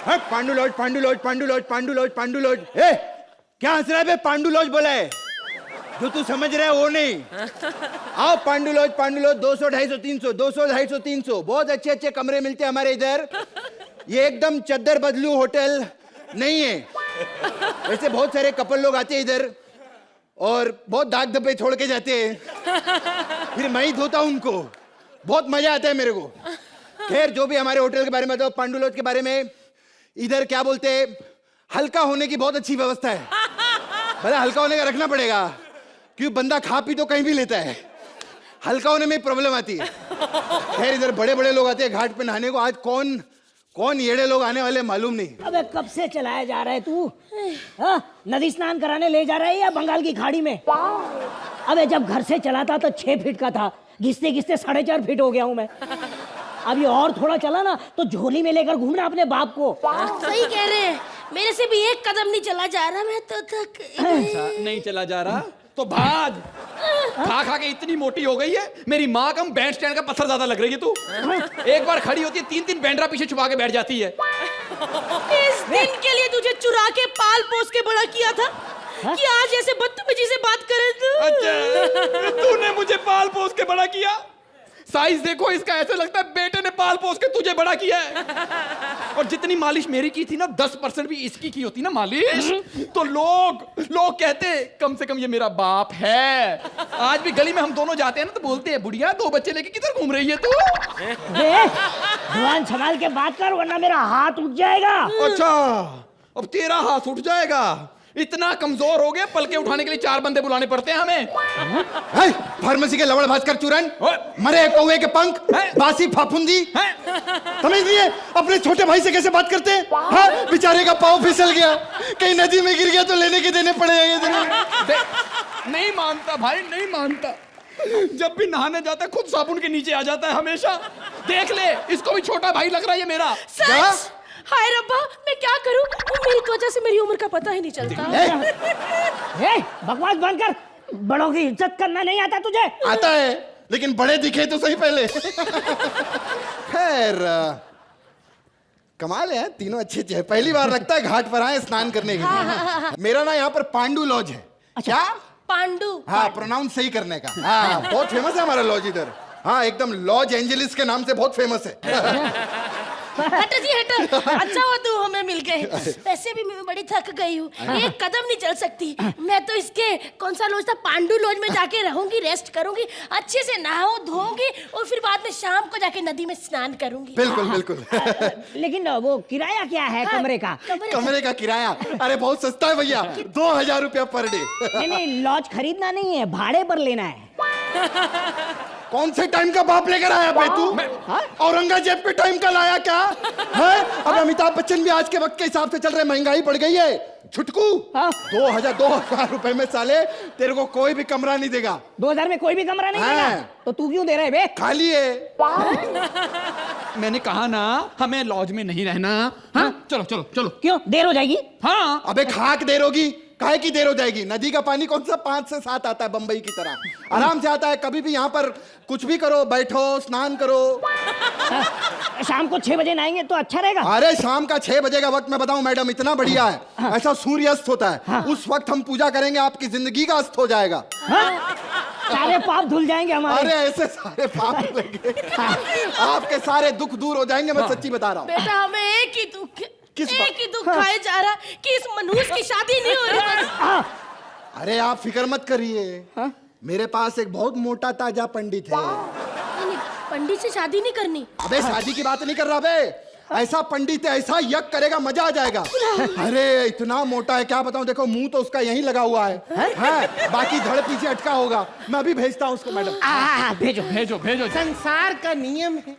Pandu lodge, Pandu lodge, Pandu lodge, Pandu lodge, Pandu lodge. ए, क्या हंस रहा है बे? पांडू लॉज बोला है, जो तू समझ रहा है वो नहीं। आओ पांडू लॉज, पांडू लॉज। 200, 250, 300, 200, 250, 300 बहुत अच्छे अच्छे कमरे मिलते हैं हमारे इधर। ये एकदम चद्दर बदलू होटल नहीं है। वैसे बहुत सारे कपल लोग आते हैं इधर और बहुत दाग धब्बे छोड़ के जाते हैं, फिर मैं ही धोता हूं उनको। बहुत मजा आता है मेरे को। खैर, जो भी हमारे होटल के बारे में बताओ, पांडू लॉज के बारे में। इधर क्या बोलते हैं, हल्का होने की बहुत अच्छी व्यवस्था है। भला हल्का होने का रखना पड़ेगा, क्योंकि बंदा खा पी तो कहीं भी लेता है, हल्का होने में प्रॉब्लम आती है। खैर, इधर बड़े बड़े लोग आते हैं घाट पे नहाने को। आज कौन कौन येड़े लोग आने वाले मालूम नहीं। अबे कब से चलाया जा रहा है तू? नदी स्नान कराने ले जा रहा है या बंगाल की खाड़ी में? अबे जब घर से चला था तो 6 फीट का था, घिसते घिसते 4.5 फीट हो गया हूँ मैं। अब ये और थोड़ा चला ना तो झोली में लेकर घूमना अपने बाप को। सही कह रहे हैं, मेरे से भी एक कदम नहीं चला जा रहा। मैं तो थक नहीं चला जा रहा तो भाग। खा खा के इतनी मोटी हो गई है, मेरी माँ कम बैंड स्टैंड का पत्थर ज्यादा लग रही है तू। एक बार खड़ी होती है 3-3 बैंड्रा पीछे छुपा के बैठ जाती है। इस दिन के लिए तुझे चुरा के पाल पोस के बड़ा किया था कि आज ऐसे बदतमीजी से बात करे तू। अच्छा, तूने मुझे पाल पोस के बड़ा किया? साइज देखो इसका, ऐसे लगता है बेटे ने पाल पोस के तुझे बड़ा किया है। और जितनी मालिश मेरी की थी ना, 10% भी इसकी की होती ना मालिश, तो लोग कहते कम से कम ये मेरा बाप है। आज भी गली में हम दोनों जाते हैं ना तो बोलते हैं, बुढ़िया 2 बच्चे लेके किधर घूम रही है तू? जुबान संभाल के बात कर वरना मेरा हाथ उठ जाएगा। अच्छा, अब तेरा हाथ उठ जाएगा? इतना कमजोर हो गया, पलके उठाने के लिए 4 बंदे बुलाने पड़ते हैं हमें। फार्मेसी के लवड़ भास्कर चूरन, मरे कौवे के पंख, बासी फाफुंदी, समझ नहीं है अपने छोटे भाई से कैसे बात करते हैं? हाँ, बेचारे का पाँव फिसल गया, कहीं नदी में गिर गया तो लेने के देने पड़ेगा। नहीं मानता भाई, नहीं मानता। जब भी नहाने जाता है खुद साबुन के नीचे आ जाता है हमेशा। देख ले, इसको भी छोटा भाई लग रहा है ये मेरा। सच? हाय रब्बा, मैं क्या करूं? मेरी त्वचा से मेरी उम्र का पता ही नहीं चलता। बकवास बंद कर, बड़ों की इज्जत करना नहीं आता तुझे? आता है, लेकिन बड़े दिखे तो सही पहले। खैर, कमाल है, तीनों अच्छे। पहली बार लगता है घाट पर आए स्नान करने के लिए। मेरा ना यहाँ पर पांडू लॉज है। क्या? पांडू? हाँ, प्रोनाउंस सही करने का। हाँ, बहुत फेमस है हमारा लॉज इधर। हाँ, एकदम लॉज एंजेलिस के नाम से बहुत फेमस है। हट जी हट। अच्छा हुआ तू हमें मिल गए। वैसे भी मैं बड़ी थक गई हूँ, एक कदम नहीं चल सकती। मैं तो इसके कौन सा लॉज था, पांडू लॉज में जाके रहूंगी, रेस्ट करूंगी, अच्छे से नहाऊं धोऊंगी और फिर बाद में शाम को जाके नदी में स्नान करूंगी। बिल्कुल बिल्कुल। लेकिन वो किराया क्या है कमरे का? कमरे का किराया? अरे बहुत सस्ता है भैया, 2000 रुपया पर डे। नहीं, लॉज खरीदना नहीं है, भाड़े पर लेना है। कौन से टाइम का बाप लेकर आया बे तू? औरंगजेब के टाइम का लाया क्या है? अब अमिताभ बच्चन भी आज के वक्त के हिसाब से चल रहे, महंगाई बढ़ गई है। छुटकू, 2000 रुपए में साले तेरे को कोई भी कमरा नहीं देगा। 2000 में कोई भी कमरा नहीं देगा? तो तू क्यों दे रहा है बे? खाली है। मैंने कहा ना हमें लॉज में नहीं रहना। हाँ, चलो चलो चलो। क्यों देर हो जाएगी? हाँ। अबे खाक देर होगी, काहे की देर हो जाएगी? नदी का पानी कौन सा 5 से 7 आता है, बंबई की तरह आराम से आता है। कभी भी यहाँ पर कुछ भी करो, बैठो, स्नान करो। शाम को 6 बजे नहाएंगे तो अच्छा रहेगा। अरे शाम का 6 बजे का वक्त मैं बताऊं मैडम, इतना बढ़िया है। ऐसा सूर्यास्त होता है, उस वक्त हम पूजा करेंगे, आपकी जिंदगी का अस्त हो जाएगा। सारे पाप धुल जाएंगे हमारे। अरे ऐसे सारे पाप धुलेंगे, आपके सारे दुख दूर हो जाएंगे। मैं सच्ची बता रहा हूँ। बेटा, हमें एक ही दुख, किस एक ही दुख खाए जा रहा कि इस मनुष्य की शादी नहीं हो रही। अरे आप फिक्र मत करिए, मेरे पास एक बहुत मोटा ताजा पंडित है। पंडित से शादी नहीं करनी? अबे शादी की बात नहीं कर रहा बे, ऐसा पंडित है, ऐसा यज्ञ करेगा, मजा आ जाएगा। अरे इतना मोटा है, क्या बताऊं। देखो मुंह तो उसका यहीं लगा हुआ है, बाकी धड़ पीछे अटका होगा। मैं अभी भेजता हूँ उसको मैडम। भेजो भेजो भेजो। संसार का नियम है,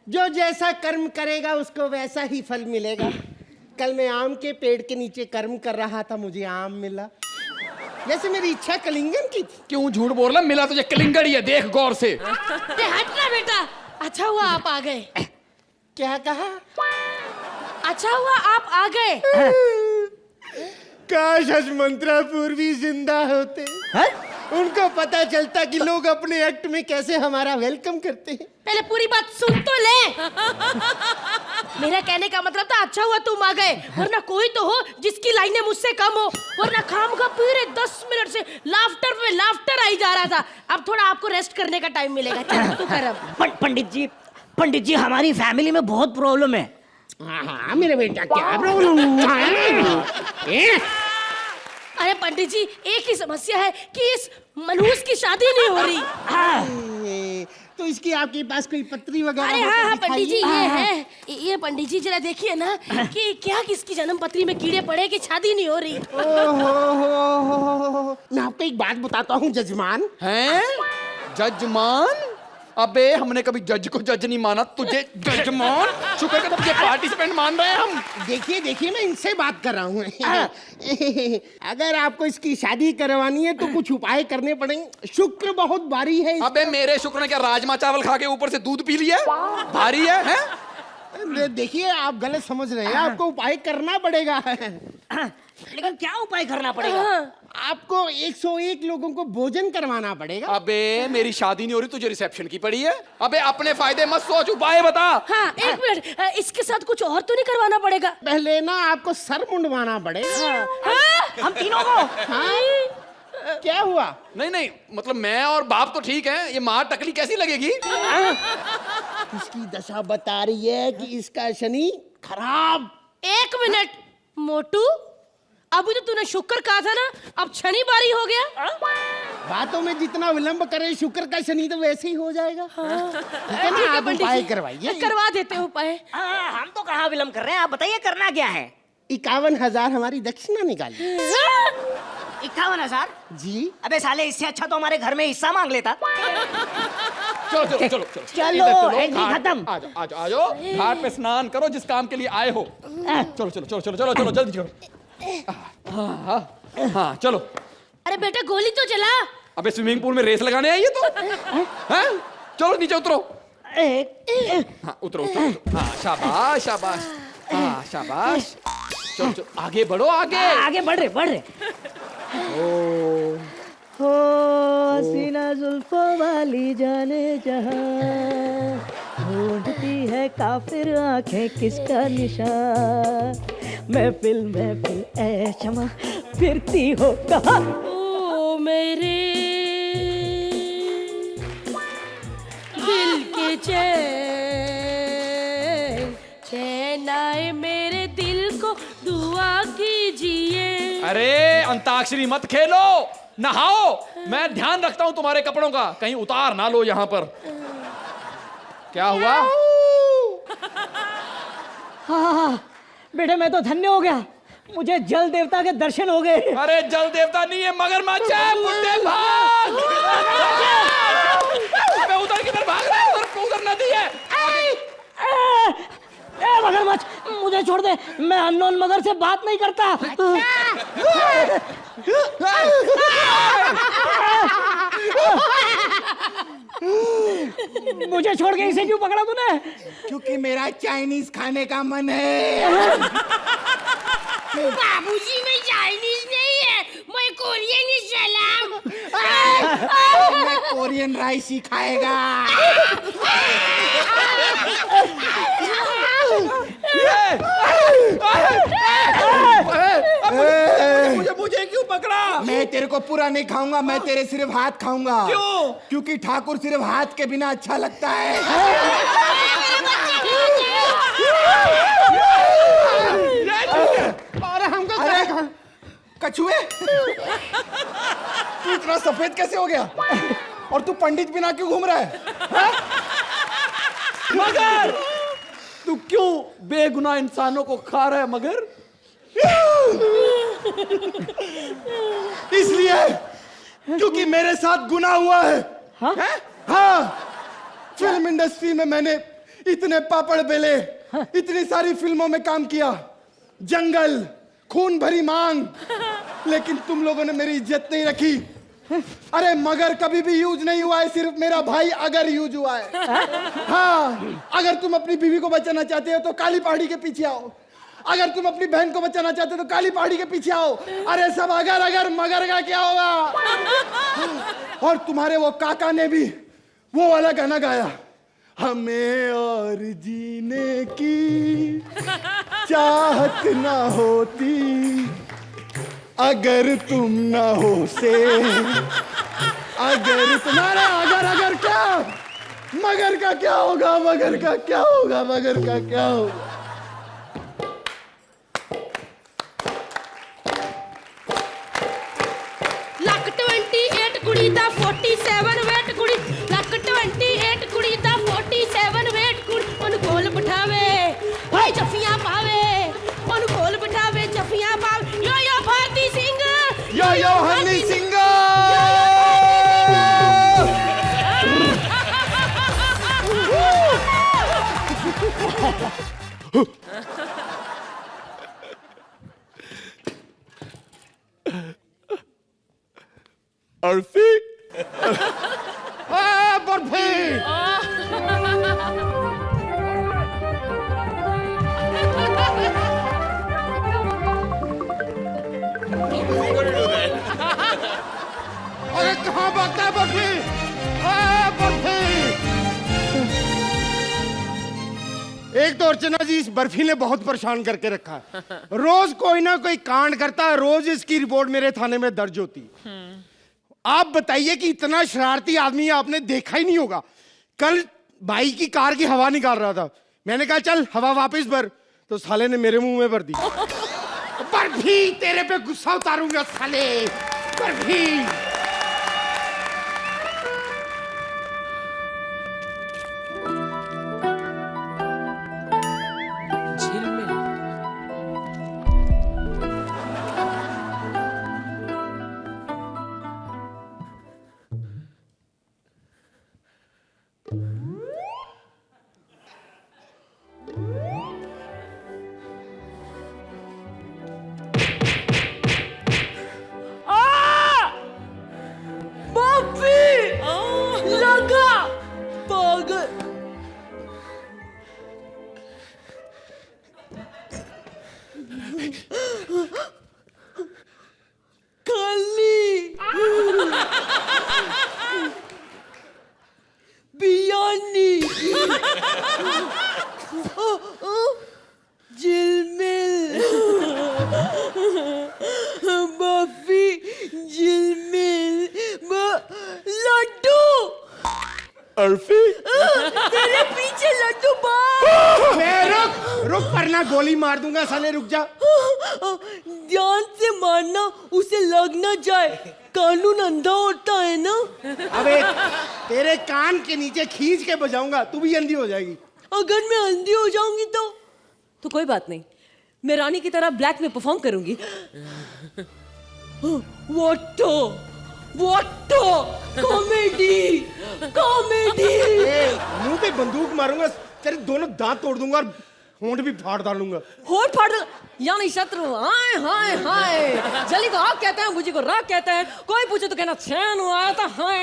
जो जैसा कर्म करेगा उसको वैसा ही फल मिलेगा। कल मैं आम के पेड़ के नीचे कर्म कर रहा था, मुझे आम मिला। जैसे मेरी इच्छा कलिंगन की थी। क्यों झूठ बोल रहा? मिला तुझे कलिंगड़ ही है, देख गौर से। हटना बेटा, अच्छा हुआ आप आ गए। क्या कहा? अच्छा हुआ आप आ गए। काश आज मंत्रा पूर्वी जिंदा होते, उनको पता चलता कि लोग अपने एक्ट में कैसे हमारा वेलकम करते हैं। पहले पूरी बात सुन तो ले। मेरा कहने का मतलब था अच्छा हुआ तुम आ गए, वरना कोई तो हो जिसकी लाइनें मुझसे कम हो, वरना खामखा पूरे 10 मिनट से लाफ्टर पे लाफ्टर आई जा रहा था। अब थोड़ा आपको रेस्ट करने का टाइम मिलेगा। चल तू कर अब। पंडित जी हमारी फैमिली में बहुत प्रॉब्लम है। हाँ मेरे बेटा, क्या प्रॉब्लम है? अरे पंडित जी, एक ही समस्या है कि इस मनहूस की शादी नहीं हो रही। तो इसकी आपके पास कोई पत्री वगैरह अरे हो हाँ तो हाँ पंडित जी, दिखाइए। ये है। ये पंडित जी जरा देखिए ना कि क्या किसकी जन्म पत्री में कीड़े पड़े कि शादी नहीं हो रही। ओहो, मैं आपको एक बात बताता हूँ जजमान। हैं? जजमान? अबे हमने कभी जज को जज नहीं माना, तुझे जजमान? शुक्र कर तुझे पार्टिसिपेंट मान रहे हैं हम। देखिए मैं इनसे बात कर रहा हूँ। अगर आपको इसकी शादी करवानी है तो कुछ उपाय करने पड़ेंगे। शुक्र बहुत भारी है। अबे मेरे शुक्र ने क्या राजमा चावल खा के ऊपर से दूध पी लिया? भारी है? देखिए आप गलत समझ रहे हैं, आपको उपाय करना पड़ेगा। लेकिन क्या उपाय करना पड़ेगा? आपको 101 लोगों को भोजन करवाना पड़ेगा। अबे मेरी शादी नहीं हो रही, तुझे रिसेप्शन की पड़ी है। अबे अपने फायदे मत सोच, उपाय बता। हाँ एक मिनट, इसके साथ कुछ और तो नहीं करवाना पड़ेगा? पहले ना आपको सर मुंडवाना पड़ेगा। हम तीनों को। हाँ? क्या हुआ? नहीं मतलब मैं और बाप तो ठीक है, ये माँ टकली कैसी लगेगी? इसकी दशा बता रही है कि इसका शनि खराब। एक मिनट मोटू, अभी तो तूने शुक्र कहा था ना, अब शनि बारी हो गया। बातों में जितना विलंब करे शुक्र का शनि तो वैसे ही हो जाएगा। ठीक है ना, आप पंडित उपाय जी, करवाइए। करवा देते हैं उपाय। हम तो कहाँ विलम्ब कर रहे हैं, आप बताइए करना क्या है? 51,000 हमारी दक्षिणा निकालिए। 51,000? जी। अबे साले, इससे अच्छा तो हमारे घर में हिस्सा मांग लेता। चलो चलो, एंट्री खत्म। आ जाओ घाट पे स्नान करो जिस काम के लिए आए हो। चलो जल्दी चलो। हाँ चलो। अरे बेटा गोली तो चला। अबे स्विमिंग पूल में रेस लगाने आई है तो? हैं? चलो नीचे उतरो। हाँ उतरो। हाँ शाबाश। हाँ शाबाश। चलो आगे बढ़ो, आगे बढ़ रहे। हो सीना जुल्फों वाली जाने जहां, ढूंढती है काफिर आंखें किसका निशान, महफिल ऐ शमा फिरती हो कहाँ। ओ मेरे दिल के चैन आए मेरे दिल को दुआ कीजिए। अरे अंताक्षरी मत खेलो, नहाओ। मैं ध्यान रखता हूँ तुम्हारे कपड़ों का, कहीं उतार ना लो यहाँ पर। क्या हुआ? हाँ बेटे, मैं तो धन्य हो गया, मुझे जल देवता के दर्शन हो गए। अरे जल देवता नहीं है, मगरमच्छ है। बुड्ढे भाग। अबे उधर किधर भाग रहा है? उधर नदी है। मगरमच्छ, मुझे छोड़ दे, मैं अननोन मगर से बात नहीं करता। मुझे छोड़ के इसे क्यों पकड़ा तूने? क्योंकि मेरा चाइनीज खाने का मन है। बाबूजी मैं चाइनीज नहीं है, मैं कोरियन ही सलाम। मैं कोरियन राइस ही खाएगा। मुझे क्यों पकड़ा? मैं तेरे को पूरा नहीं खाऊंगा, मैं तेरे सिर्फ हाथ खाऊंगा। क्यों? क्योंकि ठाकुर सिर्फ हाथ के बिना अच्छा लगता है। और हमको अरे कछुए, तू इतना सफेद कैसे हो गया? और तू पंडित बिना क्यों घूम रहा है? मगर तू क्यों बेगुनाह इंसानों को खा रहा है? मगर इसलिए क्योंकि मेरे साथ गुनाह हुआ है। हाँ, फिल्म इंडस्ट्री में मैंने इतने पापड़ बेले, इतनी सारी फिल्मों में काम किया, जंगल, खून भरी मांग, लेकिन तुम लोगों ने मेरी इज्जत नहीं रखी। अरे मगर कभी भी यूज नहीं हुआ है, सिर्फ मेरा भाई अगर यूज हुआ है। हाँ, अगर तुम अपनी बीवी को बचाना चाहते हो तो काली पहाड़ी के पीछे आओ, अगर तुम अपनी बहन को बचाना चाहते हो तो काली पहाड़ी के पीछे आओ। अरे सब अगर मगर का क्या होगा? और तुम्हारे वो काका ने भी वो वाला गाना गाया, हमें और जीने की चाहत ना होती अगर तुम ना हो से। अगर तुम्हारा अगर क्या, मगर का क्या होगा, मगर का क्या होगा, मगर का क्या होगा। ਲੱਕ 28 ਕੁੜੀ ਦਾ 47 ਵੇਟ ਕੁੜੀ, ਲੱਕ 28 ਕੁੜੀ ਦਾ 47 ਵੇਟ ਕੁੜੀ, ਉਹਨੂੰ ਕੋਲ ਬਿਠਾਵੇ ਓਏ ਜੱਫੀਆਂ ਪਾਵੇ, ਉਹਨੂੰ ਕੋਲ ਬਿਠਾਵੇ ਜੱਫੀਆਂ ਪਾਵੇ। ਯੋ ਯੋ ਭਾਰਤੀ ਸਿੰਘ, यो यो हनी सिंह। अर्फी बर्फी। अरे कहाँ भागता है बर्फी? बर्फी। एक तो अर्चना जी इस बर्फी ने बहुत परेशान करके रखा है। रोज कोई ना कोई कांड करता है, रोज इसकी रिपोर्ट मेरे थाने में दर्ज होती। आप बताइए कि इतना शरारती आदमी आपने देखा ही नहीं होगा। कल भाई की कार की हवा निकाल रहा था, मैंने कहा चल हवा वापस भर, तो साले ने मेरे मुंह में भर दी। बर्फी तेरे पे गुस्सा उतारूंगा साले, बर्फी। तेरे पीछे लड्डू बाप। रुक वरना गोली मार दूंगा साले, रुक जा। ध्यान से मारना, उसे लग ना जाए, कानून अंधा होता है ना। अबे तेरे कान के नीचे खींच के बजाऊंगा, तू भी अंधी हो जाएगी। अगर मैं अंधी हो जाऊंगी तो कोई बात नहीं, मैं रानी की तरह ब्लैक में परफॉर्म करूंगी। What comedy comedy. मुंह पे बंदूक मारूंगा, तेरे दोनों दांत तोड़ दूंगा और होंठ भी फाड़ डालूंगा। होठ फाड़ यानी शत्रु। हाय हाय हाय, जली को आग कहते हैं, बुझी को राग कहते हैं, कोई पूछे तो कहना चैन आया था। हाय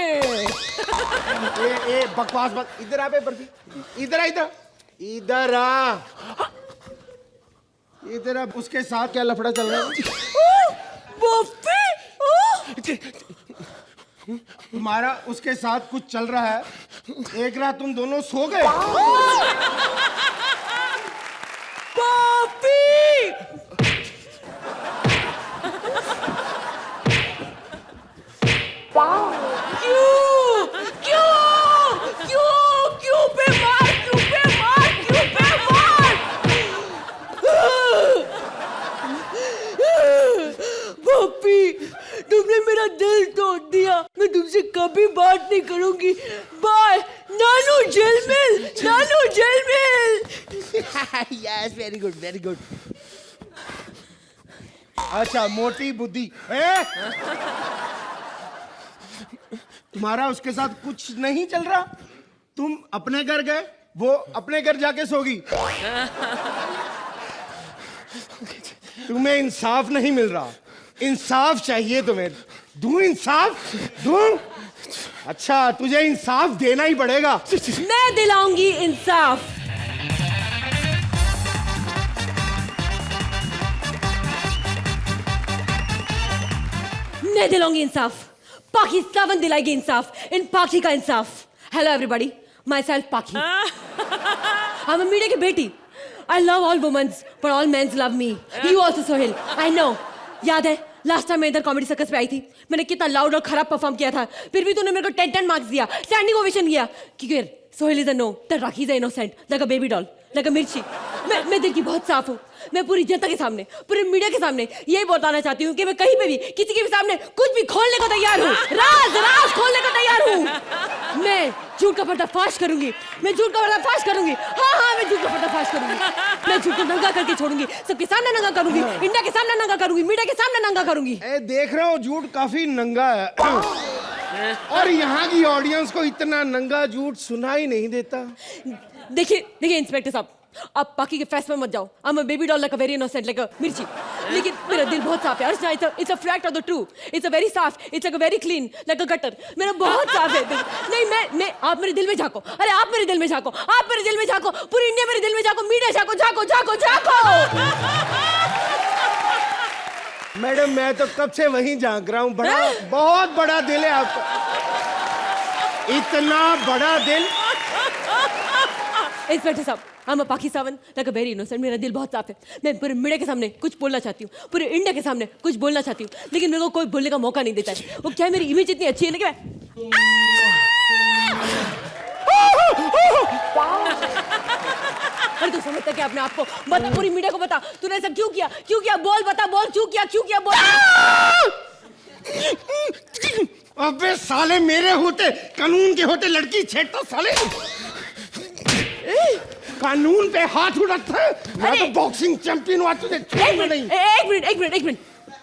ए बकवास मत, इधर आ बे बर्फी, इधर आ, इधर इधर आ, इधर आ। उसके साथ क्या लफड़ा चल रहा है? तुम्हारा उसके साथ कुछ चल रहा है। एक रात तुम दोनों सो गए। तुमने मेरा दिल तोड़ दिया, मैं तुमसे कभी बात नहीं करूंगी। बाय नानू जेलमिल, नानू जेलमिल। Yes, very good very good. अच्छा मोटी बुद्धि। तुम्हारा उसके साथ कुछ नहीं चल रहा, तुम अपने घर गए, वो अपने घर जाके सोगी। तुम्हें इंसाफ नहीं मिल रहा, इंसाफ चाहिए तुम्हें। दूं इंसाफ, दूं? अच्छा तुझे इंसाफ देना ही पड़ेगा। मैं दिलाऊंगी इंसाफ। मैं दिलाऊंगी इंसाफ, पाकिस्तान दिलाएगी इंसाफ, इन पाकी का इंसाफ। Hello everybody, myself Paki. I'm a media की बेटी. I love all women, but all men love me. You also, Sohail. I know. याद है लास्ट टाइम मैं इधर कॉमेडी सर्कस पे आई थी, मैंने कितना लाउड और खराब परफॉर्म किया था, फिर भी तूने मेरे को 10 मार्क्स दिया, स्टैंडिंग ओवेशन किया. क्योंकि Sohail is a no, the Rakhi is innocent, like a baby doll, like a mirchi. मैं दिल की बहुत साफ हूँ. मैं पूरी जनता के सामने, पूरे मीडिया के सामने यही बताना चाहती हूँ कि मैं कहीं पे भी किसी के भी सामने कुछ भी खोलने को तैयार हूँ. राज खोलने को तैयार हूँ. मैं झूठ का पर्दाफाश करूंगी. मैं झूठ का पर्दाफाश करूंगी. हाँ मैं झूठ का पर्दाफाश करूंगी. मैं झूठ को नंगा करके छोड़ूंगी. सबके सामने नंगा करूंगी. इंडिया के सामने नंगा करूंगी. मीडिया के सामने नंगा करूंगी. देख रहा हूँ झूठ काफी नंगा है और यहाँ की ऑडियंस को इतना नंगा झूठ सुनाई नहीं देता. देखिए इंस्पेक्टर साहब, आप बाकी के फेस में मत जाओ. I'm a baby doll, like a very innocent, like a मिर्ची. लेकिन मेरा दिल बहुत साफ है. अर्चना, it's a fact of the true. It's a very साफ. It's like a very clean, like a gutter. मेरा बहुत साफ है दिल. नहीं मैं आप मेरे दिल में झांको. अरे आप मेरे दिल में झांको. आप मेरे दिल में झांको. पूरी इंडिया मेरे दिल में झांको. मीडिया झांको. मैडम मैं तो कब से वहीं झांक रहा हूँ. बहुत बड़ा दिल है आपका. इतना बड़ा दिल. इंस्पेक्टर साहब, I'm a Paki Sawan, like a very innocent. मेरा दिल बहुत साफ है. मैं पूरे मीडिया के सामने कुछ बोलना चाहती हूँ, पूरे इंडिया के सामने कुछ बोलना चाहती हूँ, लेकिन मेरे को कोई बोलने का मौका नहीं देता है. वो क्या मेरी इमेज इतनी अच्छी है लेकिन अरे तू समझता क्या अपने आप को? बता, पूरी मीडिया को बता, तूने ऐसा क्यों किया? बोल, बता, बोल, क्यों किया बोल. अबे साले, मेरे होते कानून के होते लड़की छेड़ता साले. कानून पे हाथ उठाता है. मैं तो बॉक्सिंग चैंपियन हुआ, तुझे छोड़ना नहीं. एक मिनट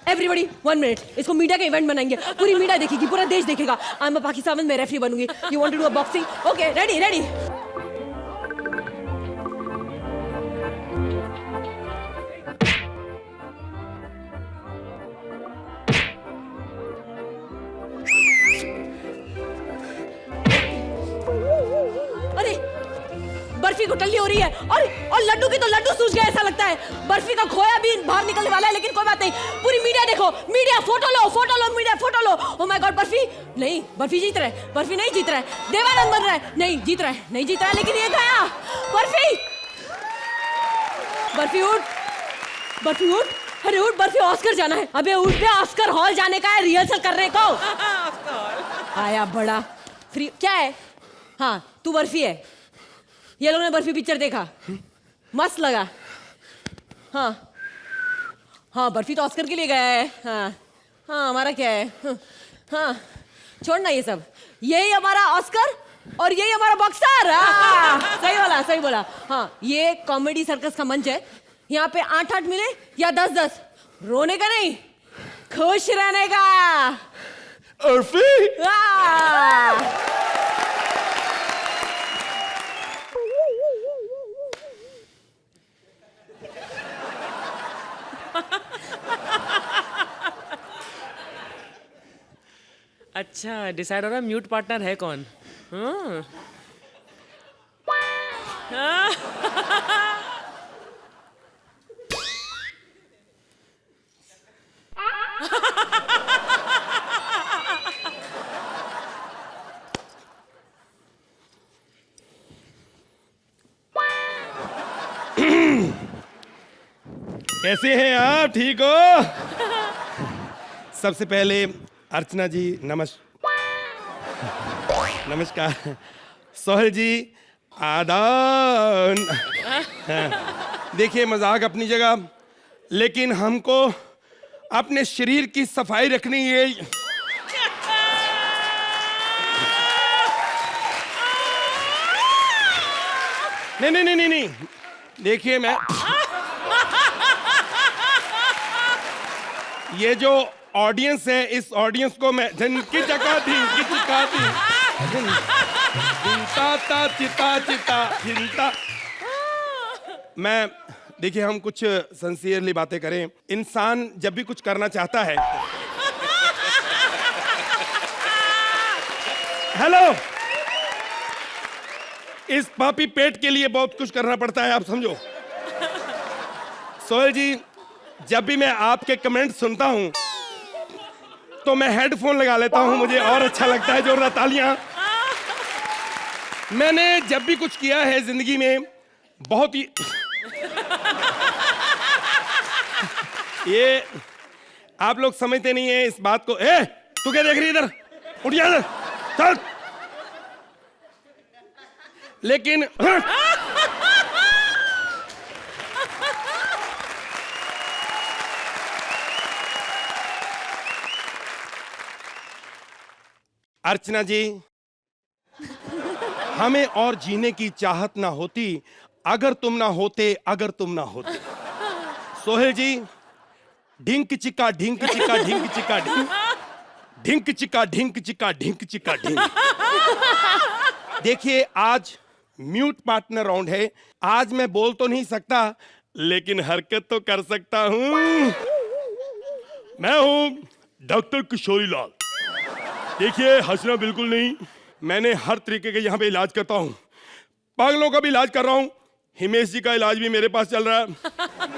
एवरीबॉडी 1 मिनट. इसको मीडिया का इवेंट बनाएंगे, पूरी मीडिया देखेगी, पूरा देश देखेगा. I am a Paki Sawan, मैं रेफरी बनूंगी. You want to do a boxing? Okay, ready. Barfi को टल्ली हो रही है और लड्डू की तो लड्डू सूझ गया ऐसा लगता है. बर्फी का खोया भी बाहर निकलने वाला है, लेकिन कोई बात नहीं. पूरी मीडिया देखो, मीडिया फोटो लो, मीडिया फोटो लो. ओह माय गॉड, बर्फी जीत रहा है. बर्फी नहीं जीत रहा है. देवानंद बन रहा है. नहीं जीत रहा है, लेकिन ये गया. बर्फी उठ. अरे उठ, बर्फी ऑस्कर जाना है. अबे उठ बे, ऑस्कर हॉल जाने का है रिहर्सल करने को. आया बड़ा फ्री क्या है. हाँ तू बर्फी है. ये लोगों ने बर्फी पिक्चर देखा, मस्त लगा. हाँ बर्फी तो ऑस्कर के लिए गया है. हाँ हमारा क्या है. हाँ छोड़ना ये सब. यही हमारा ऑस्कर और यही हमारा बॉक्सर. सही बोला. हाँ ये कॉमेडी सर्कस का मंच है. यहाँ पे 8-8 मिले या 10-10, रोने का नहीं, खुश रहने का. अच्छा, डिसाइड हो रहा है म्यूट पार्टनर है कौन. कैसे हैं आप? ठीक हो? सबसे पहले अर्चना जी नमस्कार. सोहेल जी आदान. देखिए मजाक अपनी जगह, लेकिन हमको अपने शरीर की सफाई रखनी है. नहीं. देखिए मैं ये जो ऑडियंस है, इस ऑडियंस को मैं झनकी चका दी चिता. मैं देखिए, हम कुछ सिंसियरली बातें करें. इंसान जब भी कुछ करना चाहता है, हेलो, इस पापी पेट के लिए बहुत कुछ करना पड़ता है, आप समझो. सोहेल जी, जब भी मैं आपके कमेंट सुनता हूं तो मैं हेडफोन लगा लेता हूं. मुझे और अच्छा लगता है. जोरदार तालियां. मैंने जब भी कुछ किया है जिंदगी में बहुत ही ये आप लोग समझते नहीं है इस बात को। ए तू क्या देख रही है इधर, उठ जा इधर, चल। लेकिन अर्चना जी, हमें और जीने की चाहत ना होती अगर तुम ना होते, अगर तुम ना होते। सोहेल जी, ढिंक चिका ढिंक चिका ढिंक चिका ढिंक, ढिंक चिका ढिंक चिका ढिंक चिका ढिंक। देखिए आज म्यूट पार्टनर राउंड है। आज मैं बोल तो नहीं सकता लेकिन हरकत तो कर सकता हूं। मैं हूं डॉक्टर किशोरी लाल। देखिए हंसना बिल्कुल नहीं, मैंने हर तरीके के यहाँ पे इलाज करता हूँ। पागलों का भी इलाज कर रहा हूँ। हिमेश जी का इलाज भी मेरे पास चल रहा है,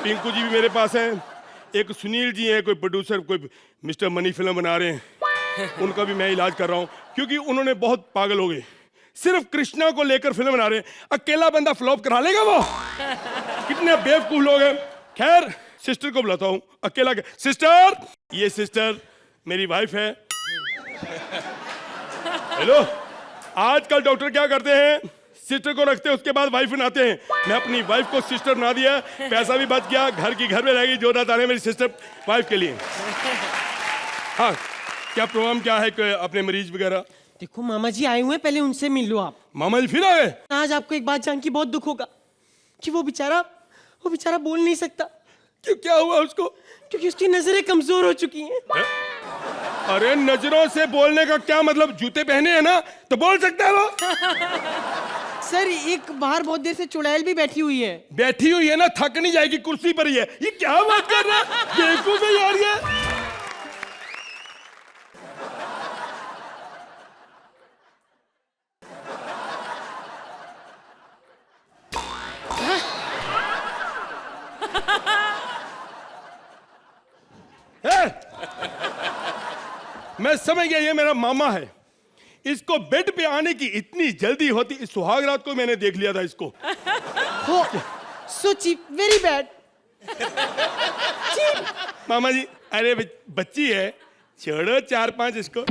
पिंकू जी भी मेरे पास हैं, एक सुनील जी हैं, कोई प्रोड्यूसर, कोई मिस्टर मनी फिल्म बना रहे हैं, उनका भी मैं इलाज कर रहा हूँ क्योंकि उन्होंने बहुत पागल हो गए। सिर्फ कृष्णा को लेकर फिल्म बना रहे हैं, अकेला बंदा फ्लॉप करा लेगा वो? कितने बेवकूफ लोग हैं। खैर सिस्टर को बुलाता हूँ, अकेला सिस्टर, ये सिस्टर मेरी वाइफ है। हेलो, आजकल डॉक्टर क्या करते हैं, सिस्टर को रखते हैं उसके बाद वाइफ बनाते हैं। मैं अपनी वाइफ को सिस्टर बना दिया, पैसा भी बच गया, घर की घर में रहेगी, जो रात आने मेरी सिस्टर वाइफ के लिए। हाँ क्या प्रोग्राम क्या है, अपने मरीज वगैरह? देखो मामा जी आए हुए हैं, पहले उनसे मिल लो आप। मामा जी फिर आ गए? आज आपको एक बात जान के बहुत दुख होगा कि वो बेचारा बोल नहीं सकता। क्यों, क्या हुआ उसको? क्योंकि उसकी नजरें कमजोर हो चुकी हैं। अरे नजरों से बोलने का क्या मतलब, जूते पहने हैं ना तो बोल सकता है वो। सर एक बाहर बहुत देर से चुड़ैल भी बैठी हुई है। बैठी हुई है ना, थक नहीं जाएगी, कुर्सी पर ही है। ये क्या बात कर रहा है, बेवकूफ है यार ये। मैं समझ गया ये मेरा मामा है। इसको बेड पे आने की इतनी जल्दी होती, इस सुहाग रात को मैंने देख लिया था इसको। हो सो चीप, वेरी बैड। मामा जी, अरे बच्ची है, छोड़ो 4-5 इसको।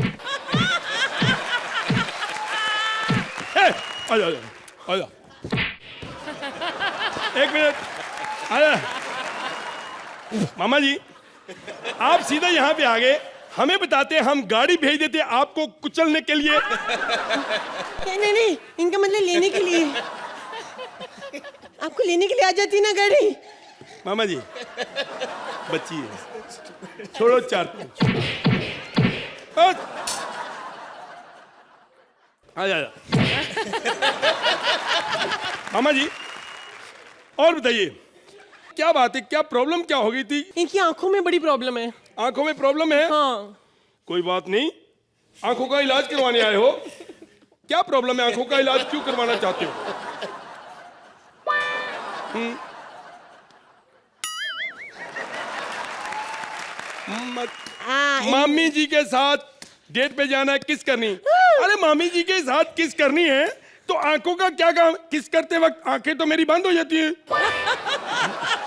आजा आजा, एक मिनट, आजा। मामा जी आप सीधा यहाँ पे आ गए, हमें बताते, हम गाड़ी भेज देते आपको कुचलने के लिए। नहीं, इनका मतलब लेने के लिए। आपको लेने के लिए आ जाती ना गाड़ी। मामा जी बच्ची है, छोड़ो 4-5। आजा। मामा जी और बताइए क्या बात है, क्या प्रॉब्लम क्या हो गई थी? इनकी आंखों में बड़ी प्रॉब्लम है। आंखों में प्रॉब्लम है? हाँ। कोई बात नहीं, आंखों का इलाज करवाने आए हो। क्या प्रॉब्लम है, आंखों का इलाज क्यों करवाना चाहते हो? मामी जी के साथ डेट पे जाना है, किस करनी? अरे मामी जी के साथ किस करनी है तो आंखों का क्या काम? किस करते वक्त आंखें तो मेरी बंद हो जाती हैं।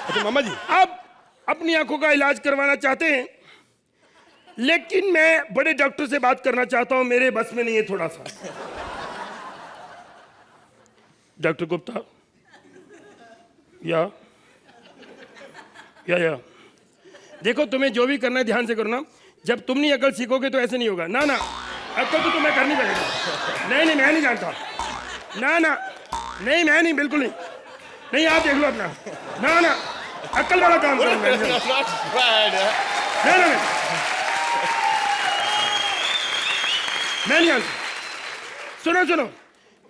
अच्छा मामा जी, आप अपनी आंखों का इलाज करवाना चाहते हैं, लेकिन मैं बड़े डॉक्टर से बात करना चाहता हूं, मेरे बस में नहीं है थोड़ा सा। डॉक्टर गुप्ता, या देखो तुम्हें जो भी करना है ध्यान से करो ना। जब तुम नहीं अकल सीखोगे तो ऐसे नहीं होगा। ना अकल तो तुम्हें करनी पड़ेगी। नहीं मैं नहीं जानता। ना नहीं मैं नहीं, बिल्कुल नहीं, आप देख लो अपना। ना अक्ल वाला काम करो। मैं नहीं जानता। सुनो,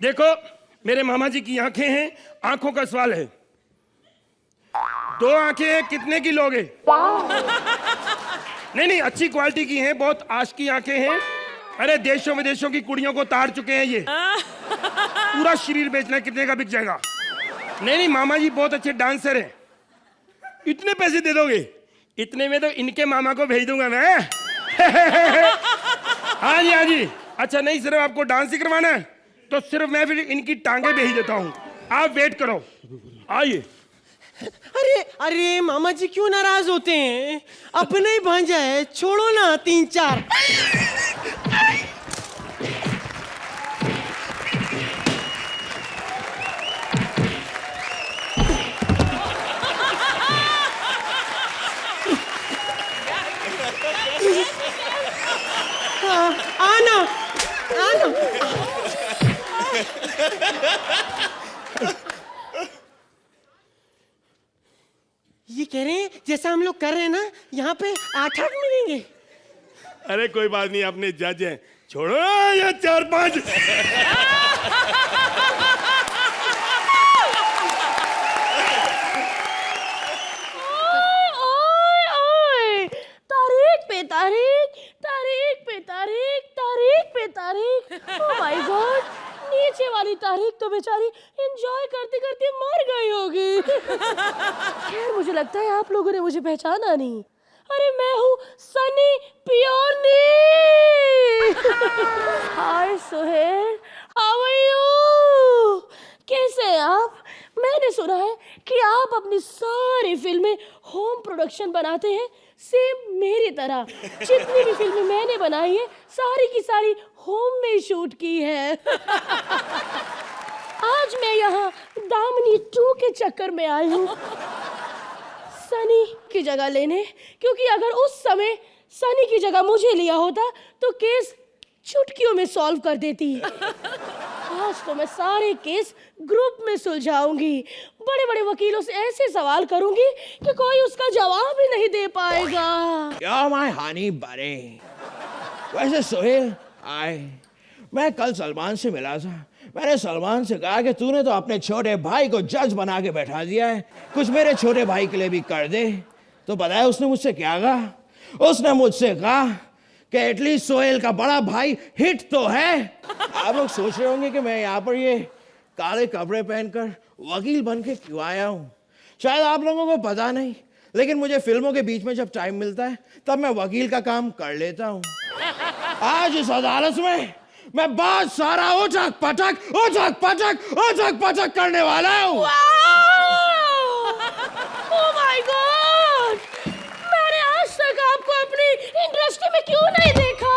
देखो मेरे मामा जी की आंखें हैं, आंखों का सवाल है। 2 आंखें हैं, कितने की लोगे? नहीं अच्छी क्वालिटी की हैं, बहुत आश की आंखें हैं। अरे देशों विदेशों की कुड़ियों को तार चुके हैं ये। पूरा शरीर बेचना, कितने का बिक जाएगा? नहीं मामा जी बहुत अच्छे डांसर हैं। इतने पैसे दे दोगे? इतने में तो इनके मामा को भेज दूंगा मैं। हाँ जी। अच्छा नहीं सिर्फ आपको डांस ही करवाना है, तो सिर्फ मैं फिर इनकी टांगे भेज देता हूँ, आप वेट करो। आइए। अरे अरे मामा जी क्यों नाराज होते हैं? अपने ही भांजा है, छोड़ो ना 3-4। आना आना। ये कह रहे हैं जैसा हम लोग कर रहे हैं ना, यहाँ पे 8-8 मिलेंगे। अरे कोई बात नहीं, अपने जज हैं, छोड़ो ये 4-5। तारीख पे तारीख, तारीख पे तारीख, तारीख पे तारीख। ओह माय गॉड, नीचे वाली तारीख तो बेचारी एंजॉय करते करते मर गई होगी। खैर मुझे लगता है आप लोगों ने मुझे पहचाना नहीं। अरे मैं हूँ सनी पियोनी। Hi Sohail, how are you? कैसे हैं आप? मैंने सुना है कि आप अपनी सारी फिल्में होम प्रोडक्शन बनाते हैं, सेम मेरी तरह। जितनी भी फिल्में मैंने बनाई है सारी की सारी होम में शूट की है। आज मैं यहाँ दामिनी 2 के चक्कर में आई हूँ सनी की जगह लेने, क्योंकि अगर उस समय सनी की जगह मुझे लिया होता तो केस चुटकियों में सॉल्व कर देती। आज तो मैं सारे केस ग्रुप में सुलझाऊंगी, बड़े बड़े वकीलों से ऐसे सवाल करूंगी कि कोई उसका जवाब ही नहीं दे पाएगा। You're my honey buddy। वैसे सोहेल, मैं कल सलमान से मिला था। मैंने सलमान से कहा कि तूने तो अपने छोटे भाई को जज बना के बैठा दिया है, कुछ मेरे छोटे भाई के लिए भी कर दे। तो पता है उसने मुझसे क्या कहा? उसने मुझसे कहा कि एटलीस्ट सोहेल का बड़ा भाई हिट तो है। आप लोग सोच रहे होंगे कि मैं यहाँ पर ये काले कपड़े पहनकर वकील बन के क्यों आया हूँ। शायद आप लोगों को पता नहीं, लेकिन मुझे फिल्मों के बीच में जब टाइम मिलता है तब मैं वकील का काम कर लेता हूँ। आज इस अदालत में मैं बहुत सारा उठक पटक करने वाला हूँ। ओह माय गॉड, मैंने आज तक आपको अपनी इंडस्ट्री में क्यों नहीं देखा?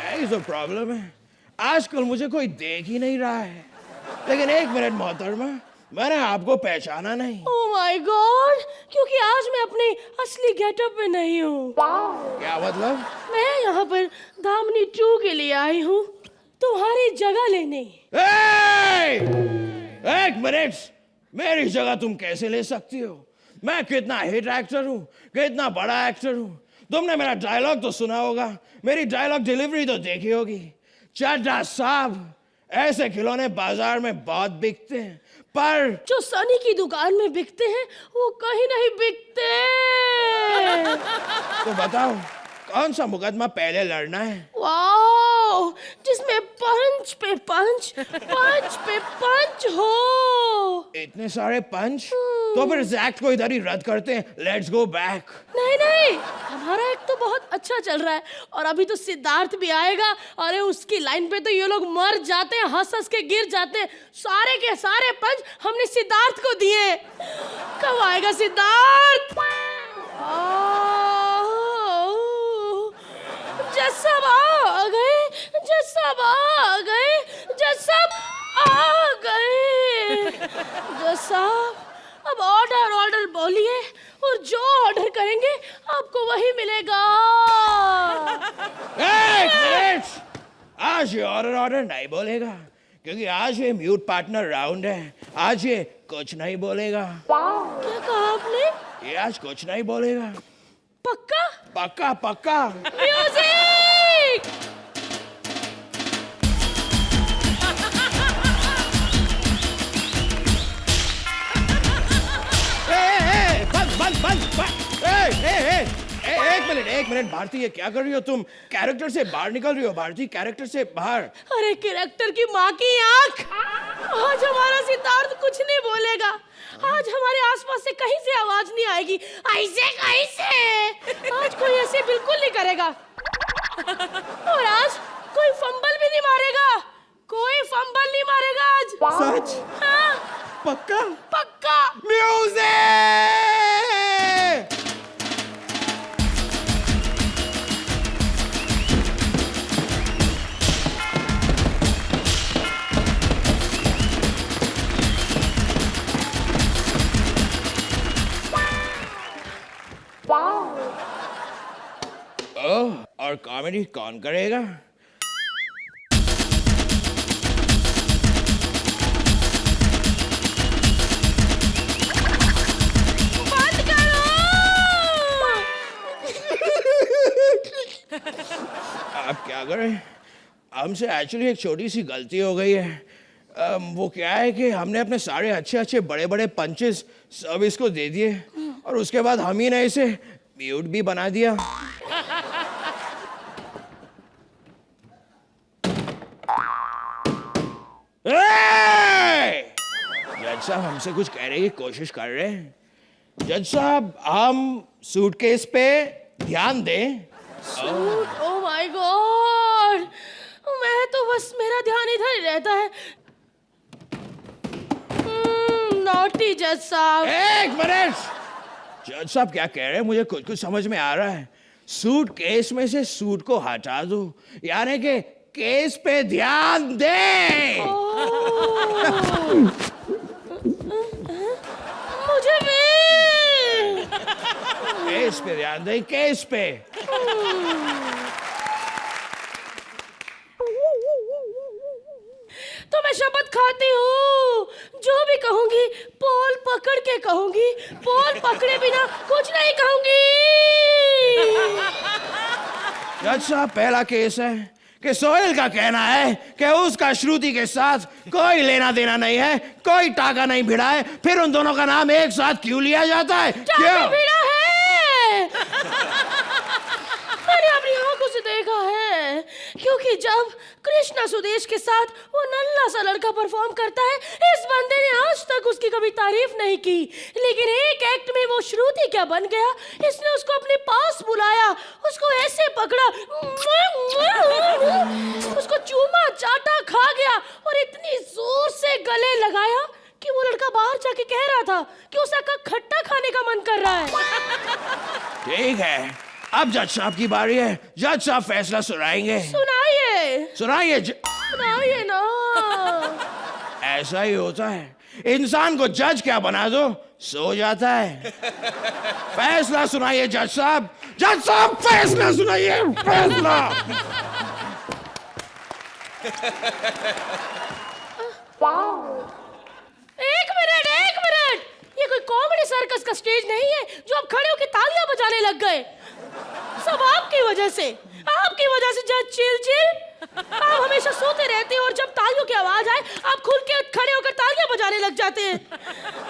यही तो प्रॉब्लम है, आजकल मुझे कोई देख ही नहीं रहा है। लेकिन एक मिनट मोहतरमा, मैंने आपको पहचाना नहीं। ओह माय गॉड, क्योंकि आज मैं अपने असली गेटअप में नहीं हूँ। क्या मतलब? मैं यहाँ पर दामिनी 2 के लिए आई हूँ, तुम्हारी जगह लेने। एक मिनट, मेरी जगह तुम कैसे ले सकती हो? मैं कितना हिट एक्टर हूँ, कितना बड़ा एक्टर हूँ। तुमने मेरा डायलॉग तो सुना होगा, मेरी डायलॉग डिलीवरी तो देखी होगी। चड्ढा साहब, ऐसे खिलौने बाजार में बहुत बिकते हैं, पर जो सनी की दुकान में बिकते हैं वो कहीं नहीं बिकते। तो बताओ कौन सा मुकदमा पहले लड़ना है? वाओ, जिसमें पंच पे पंच, पंच पे पंच हो। इतने सारे पंच? तो फिर इस एक्ट को इधर ही रद्द करते हैं। Let's go back. नहीं नहीं, हमारा एक्ट तो बहुत अच्छा चल रहा है और अभी तो सिद्धार्थ भी आएगा। अरे उसकी लाइन पे तो ये लोग मर जाते हैं, हंस हंस के गिर जाते हैं। सारे के सारे पंच हमने सिद्धार्थ को दिए। कब आएगा सिद्धार्थ? जज साहब आ गए, जज साहब आ गए, जज साहब आ गए। जज साहब अब ऑर्डर बोलिए और जो ऑर्डर करेंगे आपको वही मिलेगा। एक मिनट, आज ये ऑर्डर नहीं बोलेगा, क्योंकि आज ये म्यूट पार्टनर राउंड है। आज ये कुछ नहीं बोलेगा। क्या कहा आपने? ये आज कुछ नहीं बोलेगा। पक्का? पक्का पक्का। म्यूजिक! एक मिनट भारती, ये क्या कर रही हो तुम? कैरेक्टर से बाहर निकल रही हो भारती, कैरेक्टर से बाहर। अरे कैरेक्टर की माँ की आंख, आज हमारा सिद्धार्थ कुछ नहीं बोलेगा। आज हमारे आसपास से कहीं से आवाज नहीं आएगी। ऐसे कैसे? आज कोई ऐसे बिल्कुल नहीं करेगा। और आज कोई फंबल भी नहीं मारेगा, कोई फंबल नहीं मारेगा आज। सच? हाँ, पक्का? पक्का। म्यूजिक! और कॉमेडी कौन करेगा? बंद करो। आप क्या करें? हमसे एक्चुअली एक छोटी सी गलती हो गई है। वो क्या है कि हमने अपने सारे अच्छे अच्छे बड़े बड़े पंचेस सब इसको दे दिए और उसके बाद हम ही ने इसे म्यूट भी बना दिया। जज साहब हमसे कुछ कहने की कोशिश कर रहे हैं। जज साहब हम सूटकेस पे ध्यान दें। सूट, ओ माय गॉड, मैं तो बस मेरा ध्यान इधर ही रहता है। नॉटी जज साहब। एक मिनट, जज साहब क्या कह रहे हैं? मुझे कुछ कुछ समझ में आ रहा है। सूट केस में से सूट को हटा दो, यानी कि केस पे ध्यान दे। मुझे भी केस पे ध्यान दे, केस पे। तो मैं शपथ खाती हूँ, जो भी कहूंगी पोल पकड़ के कहूंगी, पोल पकड़े बिना कुछ नहीं कहूंगी। जज साहब पहला केस है कि सोहेल का कहना है कि उसका श्रुति के साथ कोई लेना देना नहीं है, कोई टाका नहीं भिड़ा है, फिर उन दोनों का नाम एक साथ क्यों लिया जाता है? टाका भिड़ा है। मैंने अपनी आंखों से देखा है, क्योंकि जब कृष्णा सुदेश के साथ वो नल्ला सा लड़का परफॉर्म करता है, इस बंदे ने आज तक उसकी कभी तारीफ नहीं की, लेकिन एक एक्ट में वो श्रुति क्या बन गया, इसने उसको अपने पास बुलाया, उसको ऐसे पकड़ा, उसको चूमा चाटा खा गया और इतनी जोर से गले लगाया कि वो लड़का बाहर जाके कह रहा था कि उसका खट्टा खाने का मन कर रहा है। ठीक है, अब जज साहब की बारी है। जज साहब फैसला सुनाएंगे। सुनाइए। सुनाइए। सुनाइए ना। ऐसा ही होता है, इंसान को जज क्या बना दो, सो जाता है। फैसला सुनाइए जज साहब। जज साहब फैसला सुनाइए, फैसला। एक मिनट, ये कोई कॉमेडी सर्कस का स्टेज नहीं है जो आप खड़े होकर तालियां बजाने लग गए। सब आपकी वजह से जज चिल। आप हमेशा सोते रहते हैं और जब तालियों की आवाज आए आप खुल के खड़े होकर तालियां बजाने लग जाते हैं।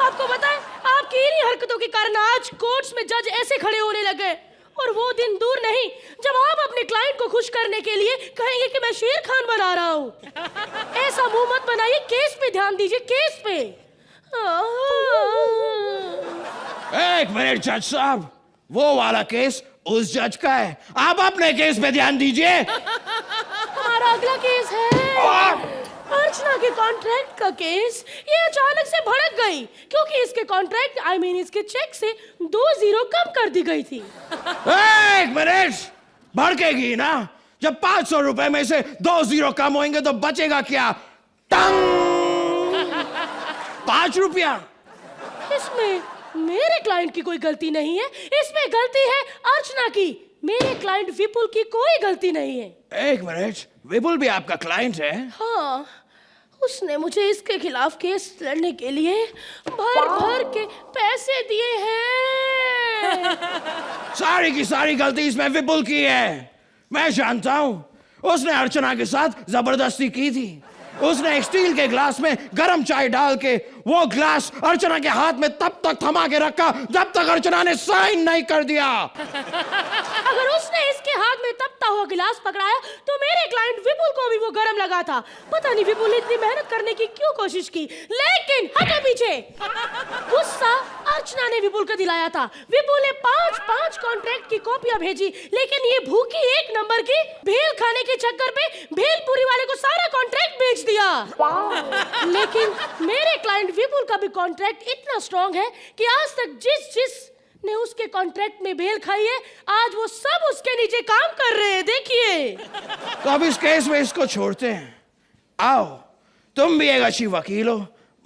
आपको पता है, आपकी इन्हीं हरकतों के कारण आज कोर्ट्स में जज ऐसे खड़े होने लगे। और वो दिन दूर नहीं जब आप अपने क्लाइंट को खुश करने के लिए कहेंगे कि मैं शेर खान बना रहा हूँ। ऐसा मुंह मत बनाइए, केस पे ध्यान दीजिए, केस पे। एक मिनट जज साहब, वो वाला केस उस जज का है, आप अपने केस पे ध्यान दीजिए। हमारा अगला केस है अर्चना के कॉन्ट्रैक्ट का केस। ये अचानक से भड़क गई क्योंकि इसके कॉन्ट्रैक्ट इसके चेक से 2 जीरो कम कर दी गई थी। एक मिनट, भड़केगी ना? जब 500 रुपए में से 2 जीरो कम होंगे तो बचेगा क्या? टंग! 5 रुपया। इसमें मेरे क्लाइंट की कोई गलती नहीं है, इसमें गलती है अर्चना की। मेरे क्लाइंट विपुल की कोई गलती नहीं है। एक मिनट, विपुल भी आपका क्लाइंट है? हाँ, उसने मुझे इसके खिलाफ केस लड़ने के लिए भर भर के पैसे दिए हैं। सारी की सारी गलती इसमें विपुल की है। मैं जानता हूं, उसने अर्चना के साथ जबरदस्ती की थी। उसने स्टील के ग्लास में गरम चाय डाल के वो ग्लास अर्चना के हाथ में तब तक थमा के रखा जब तक अर्चना ने साइन नहीं कर दिया। अगर उसने इसके हाथ में तपता हुआ गिलास पकड़ाया तो मेरे क्लाइंट विपुल को भी वो गरम लगा था। पता नहीं विपुल ने इतनी मेहनत करने की क्यों कोशिश की, लेकिन हटो पीछे। गुस्सा अर्चना ने विपुल को दिलाया था। विपुल ने 5 कॉन्ट्रैक्ट की कॉपियां भेजी, लेकिन ये भूखी 1 नंबर की भेल खाने के चक्कर पे भेलपुरी वाले को सारा कॉन्ट्रैक्ट बेच दिया। लेकिन मेरे क्लाइंट विपुल का भी कॉन्ट्रैक्ट इतना स्ट्रॉन्ग है कि आज तक जिस ने उसके कॉन्ट्रैक्ट में भेल खाई है, आज वो सब उसके नीचे काम कर रहे हैं। देखिए। तो अब इस केस में इसको छोड़ते हैं। आओ, तुम भी एक अच्छी वकील हो,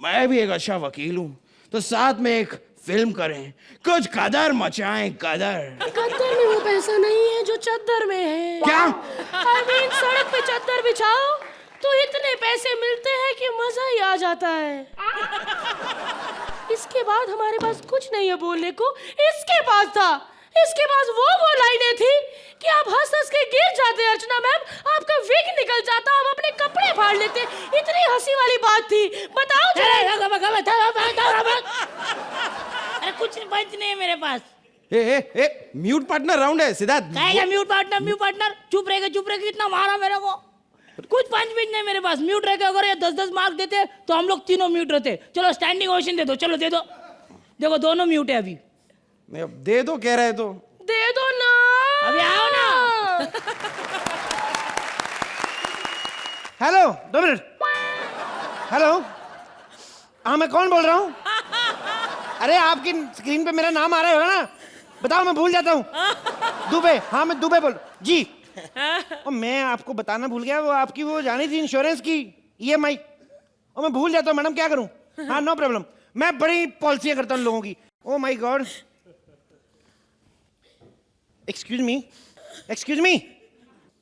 मैं भी एक अच्छा वकील हूँ, तो साथ में एक फिल्म करें, कुछ कदर मचाएं, कदर। कदर में वो पैसा नहीं है जो चद्दर में है। क्या? I mean, सड़क पे चद्दर बिछाओ तो इतने पैसे मिलते हैं कि मजा ही आ जाता है। इसके बाद हमारे पास कुछ नहीं है बोलने को। इसके पास वो लाइनें थी कि आप हंस के गिर जाते अर्चना मैम, आपका विग निकल जाता, हम अपने कपड़े फाड़ लेते। इतनी हंसी वाली बात थी। बताओ अरे कुछ पंच नहीं है मेरे पास। म्यूट पार्टनर राउंड है सिद्धार्थ। कहेगा म्यूट पार्टनर, चुप रहेगा, इतना मारा मेरे को। कुछ पंच भी नहीं मेरे पास। म्यूट रहेगा, अगर ये 10-10 मार्क देते तो हम लोग तीनों म्यूट रहते। चलो स्टैंडिंग ओवेशन दे दो, चलो दे दो। देखो दोनों म्यूट है अभी। दे दो कह रहे तो दे दो ना, अभी आओ ना। Hello, 2 minute. हेलो, हाँ मैं कौन बोल रहा हूँ? अरे आपकी स्क्रीन पे मेरा नाम आ रहा है ना? बताओ, मैं भूल जाता हूँ। दुबे, हाँ मैं दुबे बोल जी। और मैं आपको बताना भूल गया, वो आपकी वो जानी थी इंश्योरेंस की EMI, और मैं भूल जाता हूँ मैडम, क्या करूँ? हाँ नो प्रॉब्लम, मैं बड़ी पॉलिसियाँ करता हूँ लोगों की। Oh my God, excuse me,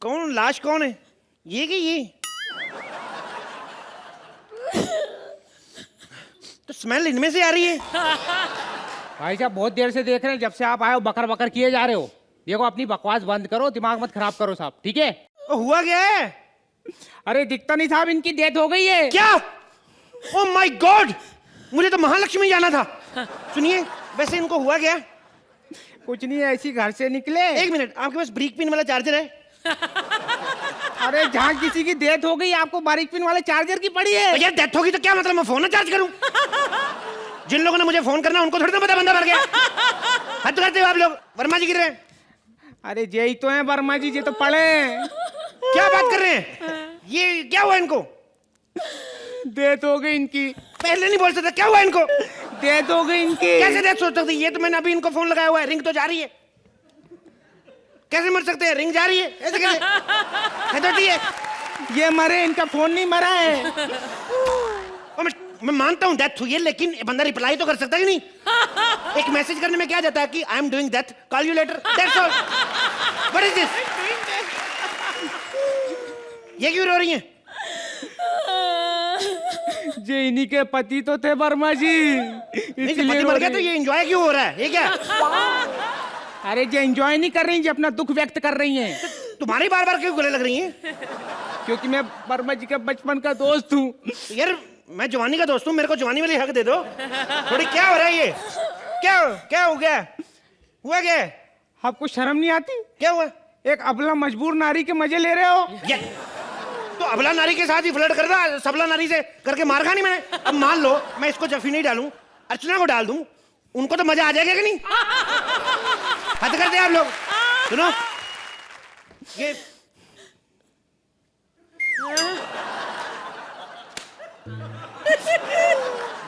कौन लाश कौन है? ये कि ये? तो स्मेल इनमें से आ रही है। भाई साहब बहुत देर से देख रहे हैं, जब से आप आए हो बकर बकर किए जा रहे हो। देखो अपनी बकवास बंद करो, दिमाग मत खराब करो साहब, ठीक है? तो हुआ क्या है? अरे दिखता नहीं साहब, इनकी डेथ हो गई है। क्या? ओ माय गॉड, मुझे तो महालक्ष्मी जाना था। सुनिए, वैसे इनको हुआ क्या? कुछ नहीं, ऐसी घर से निकले। 1 मिनट, आपके पास ब्रीक पिन वाला चार्जर है? अरे जहाँ किसी की डेथ हो गई, आपको बारीक पिन वाले चार्जर की पड़ी है। यार डेथ होगी तो क्या मतलब, मैं फोन ना चार्ज करूं? जिन लोगों ने मुझे फोन करना उनको थोड़ी ना पता बंदा मर गया। हद करते हो आप लोग। वर्मा जी गिर रहे हैं। अरे यही तो है वर्मा जी, ये तो पढ़े। क्या बात कर रहे हैं? ये क्या हुआ इनको? डेथ हो गई इनकी। पहले नहीं बोल सकते, क्या हुआ इनको? डेथ हो गई इनकी। कैसे डेथ हो सकती? ये तो मैंने अभी इनको फोन लगाया हुआ है, रिंग तो जा रही है। कैसे मर सकते हैं? रिंग जा रही है, ऐसे कैसे? है ये मरे, इनका फोन नहीं मरा है। मैं मानता हूँ डेथ हुई है, लेकिन ये बंदा रिप्लाई तो कर सकता है कि नहीं? एक मैसेज करने में क्या जाता है कि I am doing that, call you later, that's all. What is this? ये क्यों रो रही हैं? ये इन्हीं के पति तो थे वर्मा जी, नहीं, तो पति मर गया तो ये एंजॉय क्यों हो रहा है? ये क्या? अरे ये एंजॉय नहीं कर रही, ये अपना दुख व्यक्त कर रही हैं। तुम्हारी बार बार क्यों गले लग रही हैं? क्योंकि मैं वर्मा जी का बचपन का दोस्त हूँ। यार मैं जवानी का दोस्त हूँ, मेरे को जवानी वाली हक दे दो थोड़ी। क्या हो रहा है ये? क्या हो गया? हुआ क्या? आपको शर्म नहीं आती? क्या हुआ? एक अबला मजबूर नारी के मजे ले रहे हो। तो अबला नारी के साथ ही फ्लर्ट कर रहा, सबला नारी से करके मार खानी मैंने। अब मान लो मैं इसको जफी नहीं डालूं, अर्चना को डाल दूं, उनको तो मजा आ जाएगा कि नहीं? हद करते हैं आप लोग। सुनो, ये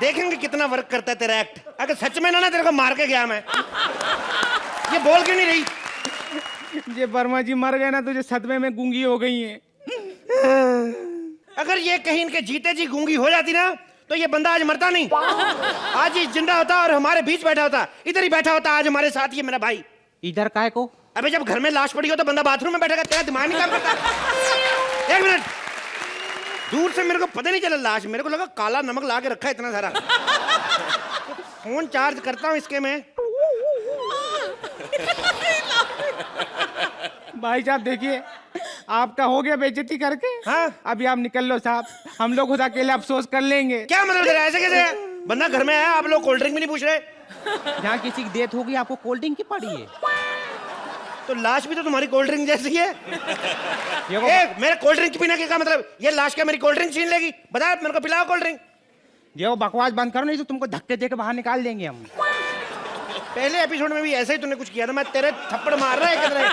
देखेंगे कितना वर्क करता है तेरा एक्ट। अगर सच में ना तेरे को मार के गया मैं। ये बोल क्यों नहीं रही? ये वर्मा जी मर गए ना, तो ये सदमे में गूंगी हो गई हैं। अगर ये कहीं इनके जीते जी गूंगी हो जाती ना, तो ये बंदा आज मरता नहीं, आज ये जिंदा होता और हमारे बीच बैठा होता। इधर ही बैठा होता आज हमारे साथ, ये मेरा भाई। इधर काय को? अबे जब घर में लाश पड़ी हो तो बंदा बाथरूम में बैठेगा, तेरा दिमाग नहीं काम करता? 1 मिनट, दूर से मेरे को पता नहीं चला लाश, मेरे को लगा काला नमक ला के रखा है इतना सारा। फोन चार्ज करता हूँ इसके में। भाई साहब देखिए, आपका हो गया बेइज्जती करके। हाँ? अभी आप निकल लो साहब, हम लोग खुद अकेले अफसोस कर लेंगे। क्या मतलब तेरा? ऐसे कैसे? बंदा घर में आया, आप लोग कोल्ड ड्रिंक भी नहीं पूछ रहे। जहाँ किसी की डेथ होगी आपको कोल्ड ड्रिंक की पड़ी है? तो लाश भी तो तुम्हारी कोल्ड ड्रिंक जैसी है। मेरे कोल्ड ड्रिंक पीने के क्या मतलब? ये लाश क्या मेरी कोल्ड ड्रिंक छीन लेगी? बता, मेरे को पिलाओ कोल्ड ड्रिंक। ये वो बकवास बंद करो, नहीं तो तुमको धक्के दे के बाहर निकाल देंगे हम। पहले एपिसोड में भी ऐसा ही तूने कुछ किया था, मैं तेरे थप्पड़ मार रहा है किधर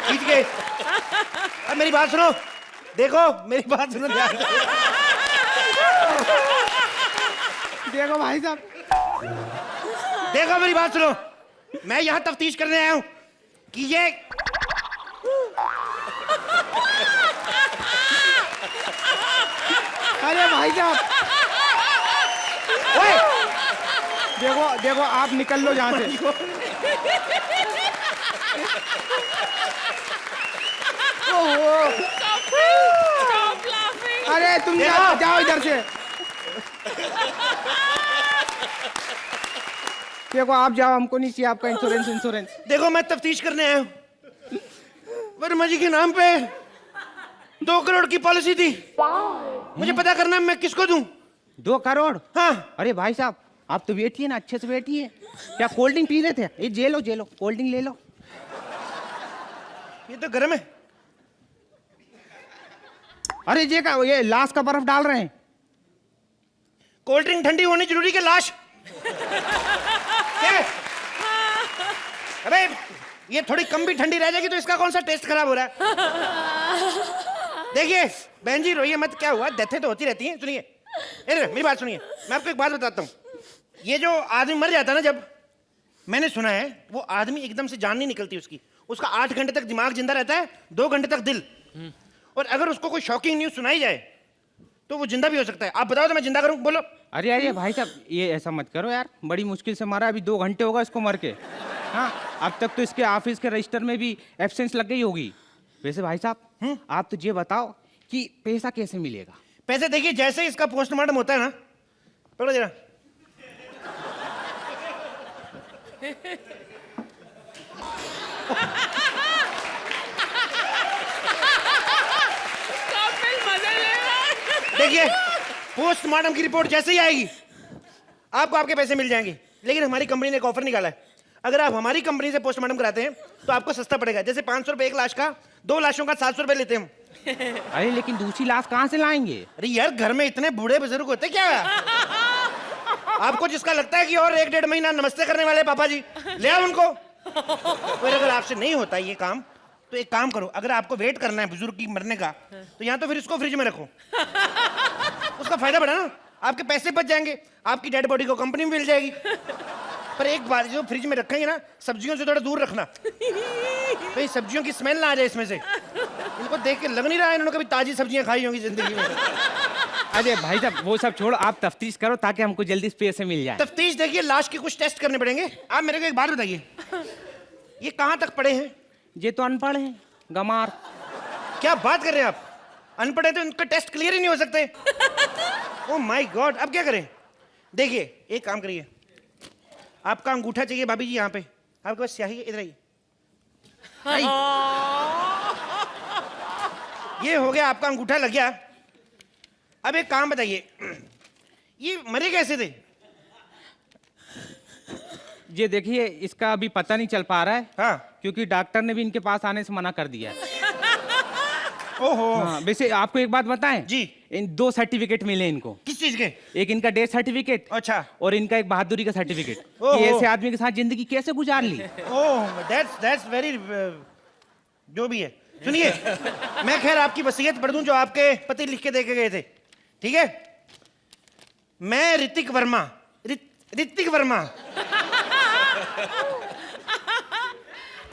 खींच के। अब मेरी बात सुनो, देखो मेरी बात सुनो ध्यान से। देखो भाई साहब, देखो मेरी बात सुनो, मैं यहाँ तफ्तीश करने आया हूँ कि ये अरे भाई साहब, ओए, देखो देखो आप निकल लो यहाँ से। अरे तुम जाओ जाओ इधर से। देखो आप जाओ, हमको नहीं चाहिए आपका इंश्योरेंस। देखो मैं तफ्तीश करने आया हूँ। वर्मा जी के नाम पे 2 करोड़ की पॉलिसी थी, मुझे पता करना है मैं किसको दूं। 2 करोड़? हाँ। अरे भाई साहब, आप तो बैठिए ना, अच्छे से बैठिए। क्या कोल्ड ड्रिंक पी रहे थे? ये जे लो कोल्ड ड्रिंक ले लो। ये तो गर्म है। अरे ये लाश का बर्फ डाल रहे हैं। कोल्ड ड्रिंक ठंडी होनी जरूरी के लाश क्या? अबे ये थोड़ी कम भी ठंडी रह जाएगी तो इसका कौन सा टेस्ट खराब हो रहा है? देखिए बहन जी रोइए मत, क्या हुआ, डेथें तो होती रहती हैं। सुनिए मेरी बात सुनिए, मैं आपको एक बात बताता हूँ। ये जो आदमी मर जाता है ना, जब मैंने सुना है वो आदमी एकदम से जान नहीं निकलती उसका 8 घंटे तक दिमाग जिंदा रहता है, 2 घंटे तक दिल। और अगर उसको कोई शॉकिंग न्यूज सुनाई जाए तो वो जिंदा भी हो सकता है। आप बताओ तो मैं जिंदा करूं, बोलो। अरे भाई साहब, ये ऐसा मत करो यार, बड़ी मुश्किल से मारा, अभी 2 घंटे होगा इसको मर के। हाँ, अब तक तो इसके ऑफिस के रजिस्टर में भी एब्सेंस लग गई होगी। वैसे भाई साहब, आप तो ये बताओ कि पैसा कैसे मिलेगा? पैसे देखिए, जैसे इसका पोस्टमार्टम होता है ना, पकड़ो जरा। देखिए पोस्टमार्टम की रिपोर्ट जैसे ही आएगी आपको आपके पैसे मिल जाएंगे। लेकिन हमारी कंपनी ने एक ऑफर निकाला है, अगर आप हमारी कंपनी से पोस्टमार्टम कराते हैं तो आपको सस्ता पड़ेगा। जैसे 500 रुपए 1 लाश का, 2 लाशों का 700 रुपए लेते हैं हम। अरे लेकिन दूसरी लाश कहाँ से लाएंगे? अरे यार घर में इतने बूढ़े बुजुर्ग होते क्या है? आपको जिसका लगता है कि और 1-1.5 महीना नमस्ते करने वाले पापा जी, ले आओ उनको। और अगर आपसे नहीं होता ये काम तो एक काम करो, अगर आपको वेट करना है बुजुर्ग की मरने का तो यहाँ तो फिर इसको फ्रिज में रखो। उसका फायदा बढ़ा ना, आपके पैसे बच जाएंगे, आपकी डेड बॉडी को कंपनी में मिल जाएगी। पर एक बात, जो फ्रिज में रखेंगे ना, सब्जियों से थोड़ा दूर रखना, तो ये सब्जियों की स्मेल ना आ जाए इसमें से। इनको देख के लग नहीं रहा है इन्होंने कभी ताजी सब्जियां खाई होंगी जिंदगी में। अरे भाई साहब वो सब छोड़ो, आप तफ्तीश करो ताकि हमको जल्दी पैसे मिल जाए। तफ्तीश देखिए, लाश के कुछ टेस्ट करने पड़ेंगे। आप मेरे को एक बात बताइए, ये कहाँ तक पढ़े हैं? ये तो अनपढ़ हैं, गमार। क्या बात कर रहे हैं आप? अनपढ़ है तो इनका टेस्ट क्लियर ही नहीं हो सकते। ओह माय गॉड, अब क्या करें? देखिए एक काम करिए, आपका अंगूठा चाहिए भाभी जी, यहाँ पे आपके पास स्याही है, इधर आइए। ये हो गया, आपका अंगूठा लग गया। अब एक काम बताइए, ये मरे कैसे थे? ये देखिए, इसका अभी पता नहीं चल पा रहा है। हाँ, क्योंकि डॉक्टर ने भी इनके पास आने से मना कर दिया है। ओहो। हाँ, वैसे आपको एक बात बताएं जी। इन 2 सर्टिफिकेट मिले इनको। किस चीज के? एक इनका डेथ सर्टिफिकेट, अच्छा, और इनका एक बहादुरी का सर्टिफिकेट ओहो। कि ऐसे आदमी के साथ जिंदगी कैसे गुजार ली। ओह दैट्स वेरी, जो भी है। सुनिए, मैं खैर आपकी वसीयत पढ़ दूं जो आपके पति लिख के दे के गए थे, ठीक है? मैं ऋतिक वर्मा, ऋतिक वर्मा,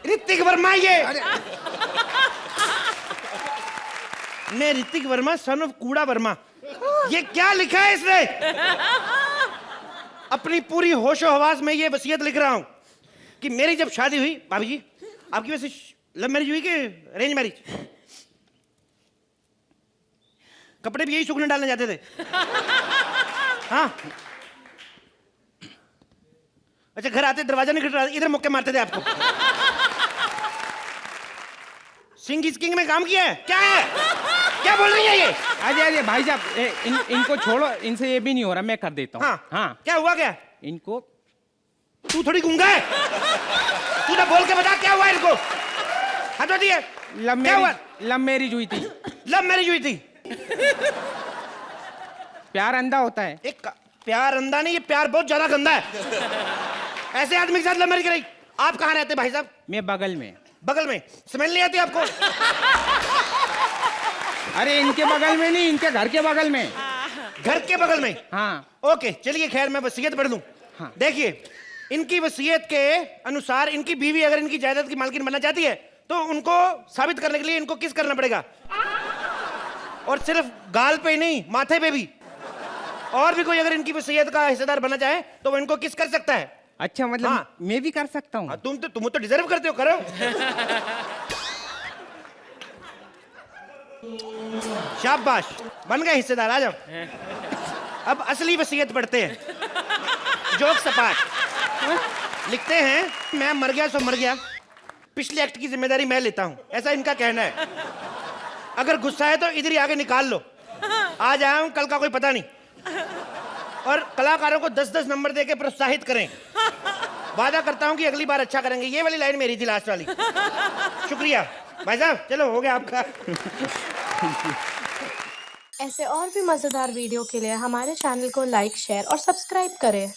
ऋतिक वर्मा, ये मैं ऋतिक वर्मा सन ऑफ कूड़ा वर्मा। ये क्या लिखा है इसने? अपनी पूरी होशो हवास में ये वसीयत लिख रहा हूं कि मेरी जब शादी हुई, भाभी जी आपकी वैसे लव मैरिज हुई कि अरेंज मैरिज? कपड़े भी यही सूखने डालने जाते थे? हाँ, अच्छा, घर आते दरवाजा नहीं खटखटाते, इधर मुक्के मारते थे आपको। सिंग इज किंग में काम किया है? क्या है, क्या बोल रही है ये? अरे भाई साहब, इनको छोड़ो, इनसे ये भी नहीं हो रहा, मैं कर देता हूँ। हाँ, हाँ, क्या हुआ? क्या इनको तू थोड़ी गूंगा है? तू ना बोल के बता क्या हुआ इनको? हाँ तो दिए, लव मैरिज हुई थी। लव मैरिज हुई थी? प्यार अंधा होता है। एक प्यार अंधा नहीं, ये प्यार बहुत ज्यादा गंदा है। ऐसे आदमी के साथ लव मैरिज कराई। आप कहाँ रहते भाई साहब? मैं बगल में। बगल में? स्मेल नहीं आती आपको? अरे इनके बगल में नहीं, इनके घर के बगल में। घर के बगल में? हाँ। ओके चलिए, खैर मैं वसीयत पढ़ दूं। हाँ। देखिए, इनकी वसीयत के अनुसार इनकी बीवी अगर इनकी जायदाद की मालकिन बनना चाहती है तो उनको साबित करने के लिए इनको किस करना पड़ेगा, और सिर्फ गाल पे ही नहीं, माथे पे भी। और भी कोई अगर इनकी वसीयत का हिस्सेदार बनना चाहे तो वो इनको किस कर सकता है। अच्छा, मतलब हाँ। मैं भी कर सकता हूँ? तुम तो डिजर्व करते हो, करो। शाबाश, बन गए हिस्सेदार, आ जाओ। अब असली वसीयत पढ़ते हैं। जोक सपाट लिखते हैं, मैं मर गया सो मर गया, पिछले एक्ट की जिम्मेदारी मैं लेता हूं, ऐसा इनका कहना है। अगर गुस्सा है तो इधर ही आके निकाल लो, आज आया हूं, कल का कोई पता नहीं। और कलाकारों को 10-10 नंबर देके प्रोत्साहित करें। वादा करता हूं कि अगली बार अच्छा करेंगे। ये वाली लाइन मेरी थी, लास्ट वाली। शुक्रिया भाई साहब, चलो हो गया आपका। ऐसे और भी मजेदार वीडियो के लिए हमारे चैनल को लाइक, शेयर और सब्सक्राइब करें।